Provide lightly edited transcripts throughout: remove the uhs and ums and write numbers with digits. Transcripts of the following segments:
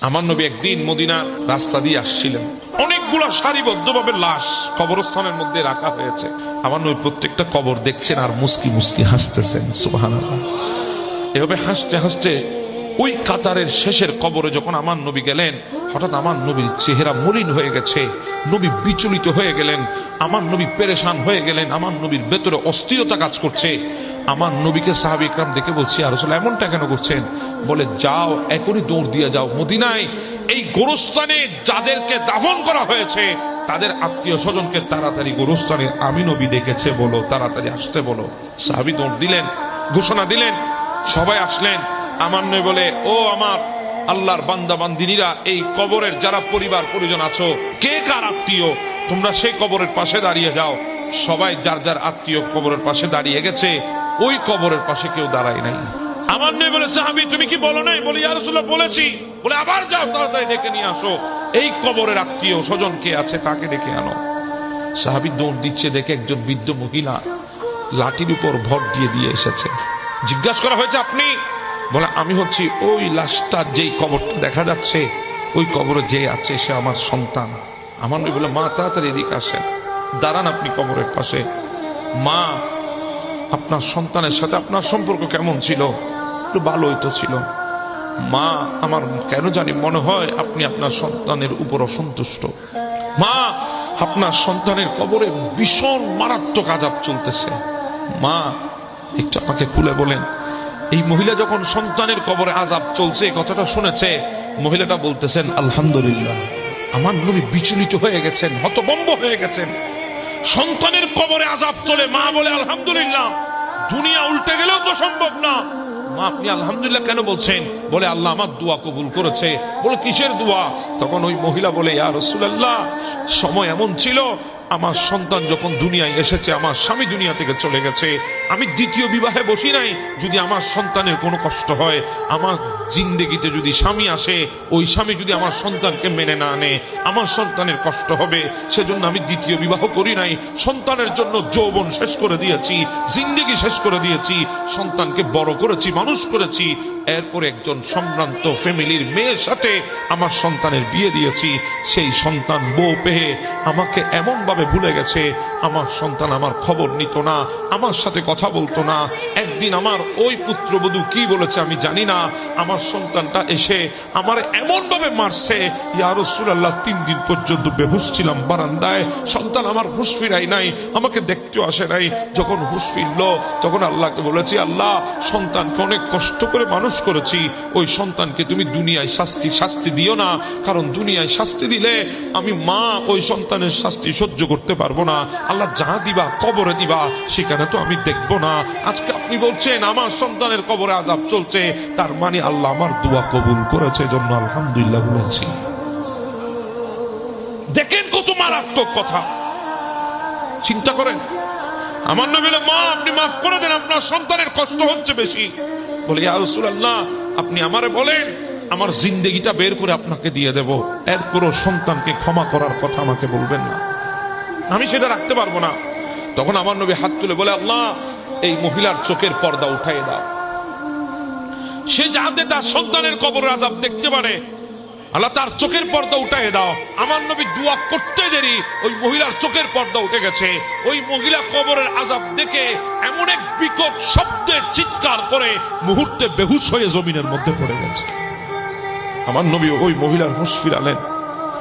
আমার নবী একদিন মদিনার রাস্তা দিয়ে আসছিলেন, অনেকগুলা সারিবদ্ধভাবে লাশ কবরস্থানের মধ্যে রাখা হয়েছে। আমার নবী প্রত্যেকটা কবর দেখছেন আর মুস্কি মুস্কি হাসতেছেন। সুবহানাল্লাহ। এভাবে হাসতে হাসতে ওই কাতারের শেষের কবরে যখন আমার নবী গেলেন, হঠাৎ আমার নবীর চেহারা মলিন হয়ে গেছে। নবী বিচলিত হয়ে গেলেন, আমার নবী পেরেশান হয়ে গেলেন, আমার নবীর ভেতরে অস্থিরতা কাজ করছে। আমার নবীকে সাহাবী ইকরাম দেখে বলছি, ইয়া রাসূলুল্লাহ এমনটা কেন করছেন? বলে, যাও এখনই দৌড় দিয়ে যাও মদিনায়, এই গোরস্থানে যাদেরকে দাফন করা হয়েছে তাদের আত্মীয় স্বজনকে তাড়াতাড়ি গোরস্থানে আমি নবী ডেকেছে বলো, তাড়াতাড়ি আসতে বলো। সাহাবী দৌড় দিলেন, ঘোষণা দিলেন, সবাই আসলেন। আমার নবী বলে, ও আমার আল্লাহর বান্দা বান্দিনীরা, এই কবরের যারা পরিবার পরিজন আছো, কে কার আত্মীয়, তোমরা সেই কবরের পাশে দাঁড়িয়ে যাও। সবাই যার যার আত্মীয় কবরের পাশে দাঁড়িয়ে গেছে, ওই কবরের পাশে কেউ দাঁড়ায় নাই। আমার নবী বলে, সাহাবী তুমি কি বলো নাই? বলি, ইয়া রাসূলুল্লাহ বলেছি। বলে, আবার যাও তাড়াতাড়ি ডেকে নিয়ে আসো, এই কবরের আত্মীয় স্বজন কে আছে তাকে ডেকে আনো। সাহাবী দৌড় দিচ্ছে, দেখে একজন বৃদ্ধ মহিলা লাঠির উপর ভর দিয়ে দিয়ে এসেছে। জিজ্ঞাসা করা হয়েছে, আপনি? বলে, আমি হচ্ছি ওই লাশটা, যেই কবরটা দেখা যাচ্ছে ওই কবরে যে আছে সে আমার সন্তান। আমার নবী বলে, মা তাড়াতাড়ি এদিকে আসেন, দাঁড়ান আপনি কবরের পাশে। মা, আপনার সন্তানের সাথে আপনার সম্পর্ক কেমন ছিল? একটু ভালোই তো ছিল। মা, আমার কেন জানি মনে হয় আপনি আপনার সন্তানের উপর অসন্তুষ্ট। মা, আপনার সন্তানের কবরে ভীষণ মারাত্মক আযাব চলতেছে। মা, একটু আমাকে খুলে বলেন। এই মহিলা যখন সন্তানের কবরে আযাব চলছে কথাটা শুনেছে, মহিলাটা বলতেছেন, আলহামদুলিল্লাহ। আমার নবী বিচলিত হয়ে গেছেন, হতভম্ব হয়ে গেছেন। সন্তানের কবরে আযাব চলে, মা বলে আলহামদুলিল্লাহ। দুনিয়া উল্টে গেলেও তো সম্ভব না। মা, আপনি আলহামদুলিল্লাহ কেন বলছেন? বলে, আল্লাহ আমার দোয়া কবুল করেছে। বলে, কিসের দোয়া? তখন ওই মহিলা বলে, ইয়া রাসূলুল্লাহ, সময় এমন ছিল, আমার সন্তান যখন দুনিয়ায় এসেছে, আমার স্বামী দুনিয়া থেকে চলে গেছে, আমি দ্বিতীয় বিবাহে বসি নাই। যদি আমার সন্তানের কোনো কষ্ট হয়, আমার জিন্দেগিতে যদি স্বামী আসে, ওই স্বামী যদি আমার সন্তানকে মেনে না আনে, আমার সন্তানের কষ্ট হবে, সেজন্য আমি দ্বিতীয় বিবাহ করি নাই। সন্তানের জন্য যৌবন শেষ করে দিয়েছি, জিন্দেগি শেষ করে দিয়েছি, সন্তানকে বড় করেছি, মানুষ করেছি। এরপরে একজন সম্ভ্রান্ত ফ্যামিলির মেয়ের সাথে আমার সন্তানের বিয়ে দিয়েছি। সেই সন্তান বউ পেয়ে আমাকে এমন ভাবে ভুলে গেছে, আমার সন্তান আমার খবর নিত না, আমার সাথে কথা বলতো না। একদিন আমার ওই পুত্রবধূ কি বলেছে আমি জানি না, আমার সন্তানটা এসে আমার এমন ভাবে মারছে, ইয়া রাসূলুল্লাহ 3 দিন পর্যন্ত বেহুশ ছিলাম বারান্দায়। সন্তান আমার হুঁশ ফিরাই নাই, আমাকে দেখতেও আসে নাই। যখন হুঁশ ফিরল, তখন আল্লাহকে বলেছি, আল্লাহ, সন্তানকে অনেক কষ্ট করে মানুষ করেছি, ওই সন্তানকে তুমি দুনিয়ায় শাস্তি দিও না, কারণ দুনিয়ায় শাস্তি দিলে আমি মা ওই সন্তানের শাস্তি সহ্য করতে পারবো না। আল্লাহ যা দিবা কবরে দিবা, সেখানে তো আমি দেখবো না। আজকে আপনি বলছেন আমার সন্তানের কবরে আযাব চলছে, তার মানে আল্লাহ আমার দোয়া কবুল করেছে, জন্য আলহামদুলিল্লাহ বলেছি। দেখেন কত মারাত্মক কথা, চিন্তা করেন। আমার নবী বলে, মা আপনি মাফ করে দেন, আপনার সন্তানের কষ্ট হচ্ছে বেশি। বলে, ইয়া রাসূলুল্লাহ, আপনি আমারে বলেন, আমার জিন্দেগিটা বের করে আপনাকে দিয়ে দেব, এরপরও সন্তানকে ক্ষমা করার কথা আমাকে বলবেন না, আমি সেটা রাখতে পারবো না। তখন আমার নবী হাত তুলে বলে, আল্লাহ, এই মহিলার চোখের পর্দা উঠাই দাও, সে যাতে তার সন্তানের কবরের আযাব দেখতে পারে, আল্লাহ তার চোখের পর্দা উঠাই দাও। আমার নবী দোয়া করতে দেরি, ওই মহিলার চোখের পর্দা উঠে গেছে। ওই মহিলা কবরের আযাব দেখে এমন এক বিকট শব্দে চিৎকার করে মুহূর্তে বেহুশ হয়ে জমিনের মধ্যে পড়ে গেছে। আমার নবী ওই মহিলার হুঁশ ফিরালেন।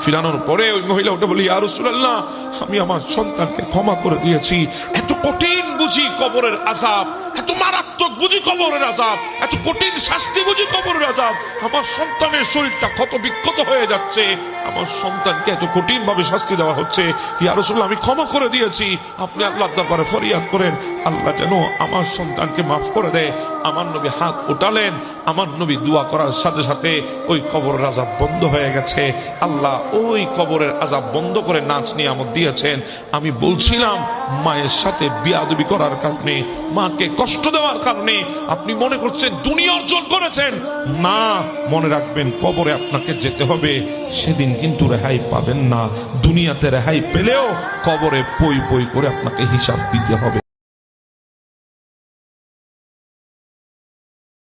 ফিরানোর পরে ওই মহিলা উঠে বলি, ইয়া রাসূলুল্লাহ, আমি আমার সন্তানকে ক্ষমা করে দিয়েছি। এত কঠিন বুঝি কবরের আযাব, এত মারাত্মক বুঝি কবরের আযাব, এত কঠিন শাস্তি বুঝি কবরের আযাব। আমার সন্তানের শরীরটা ক্ষত বিক্ষত হয়ে যাচ্ছে, আমার সন্তানকে এত কঠিন ভাবে শাস্তি দেওয়া হচ্ছে। ইয়া রাসূলুল্লাহ, আমি ক্ষমা করে দিয়েছি। আপনি আল্লাহর দরবারে ফরিয়াদ করেন, আল্লাহ যেন আমার সন্তানকে মাফ করে দেয়। আমার নবী হাত উঠালেন, আমার নবী দোয়া করার সাথে সাথে ওই কবরের আযাব বন্ধ হয়ে গেছে। আল্লাহ ওই কবরের আযাব বন্ধ করে নাচ নিয়ামত দিয়েছেন। আমি বলছিলাম, মায়ের সাথে বিয়াদবি করার কারণে, মাকে কষ্ট দেওয়ার কারণে আপনি মনে করছেন দুনিয়া অর্জন করেছেন। না, মনে রাখবেন, কবরে আপনাকে যেতে হবে, সেদিন কিন্তু রেহাই পাবেন না। দুনিয়াতে রেহাই পেলেও কবরে পই পই করে আপনাকে হিসাব দিতে হবে।